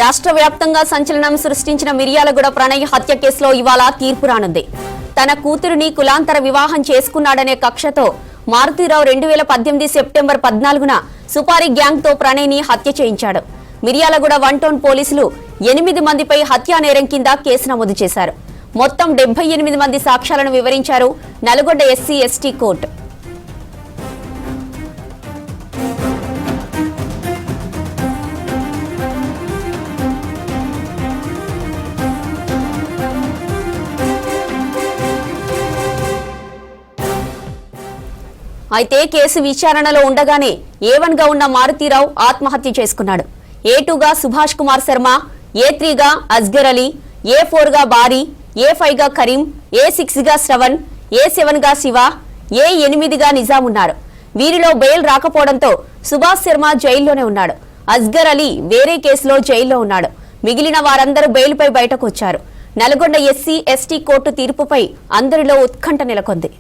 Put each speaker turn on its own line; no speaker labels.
రాష్ట్ర వ్యాప్తంగా సంచలనం సృష్టించిన మిర్యాలగూడ ప్రణయ్ హత్య కేసులో ఇవాళ తీర్పు రానుంది. తన కూతురుని కులాంతర వివాహం చేసుకున్నాడనే కక్షతో మారుతీరావు 2018 సెప్టెంబర్ 14న సుపారీ గ్యాంగ్ తో ప్రణయ్ని హత్య చేయించాడు. మిర్యాలగూడ 1 టౌన్ పోలీసులు 8 మందిపై హత్యా నేరం కింద కేసు నమోదు చేశారు. మొత్తం 78 మంది సాక్ష్యాలను వివరించారు నల్గొండ ఎస్సీ ఎస్టీ కోర్టు. అయితే కేసు విచారణలో ఉండగానే A1 గా ఉన్న మారుతీరావు ఆత్మహత్య చేసుకున్నాడు. A2 గా సుభాష్ కుమార్ శర్మ, A3 గా అస్గర్ అలీ, A4 గా బారీ, A5 గా కరీం, A6 గా శ్రవణ్, A7 గా శివ, A8 గా నిజాం ఉన్నారు. వీరిలో బెయిల్ రాకపోవడంతో సుభాష్ శర్మ జైల్లోనే ఉన్నాడు. అస్గర్ అలీ వేరే కేసులో జైల్లో ఉన్నాడు. మిగిలిన వారందరూ బెయిల్పై బయటకు వచ్చారు. నల్గొండ ఎస్సీ ఎస్టీ కోర్టు తీర్పుపై అందరిలో ఉత్కంఠ నెలకొంది.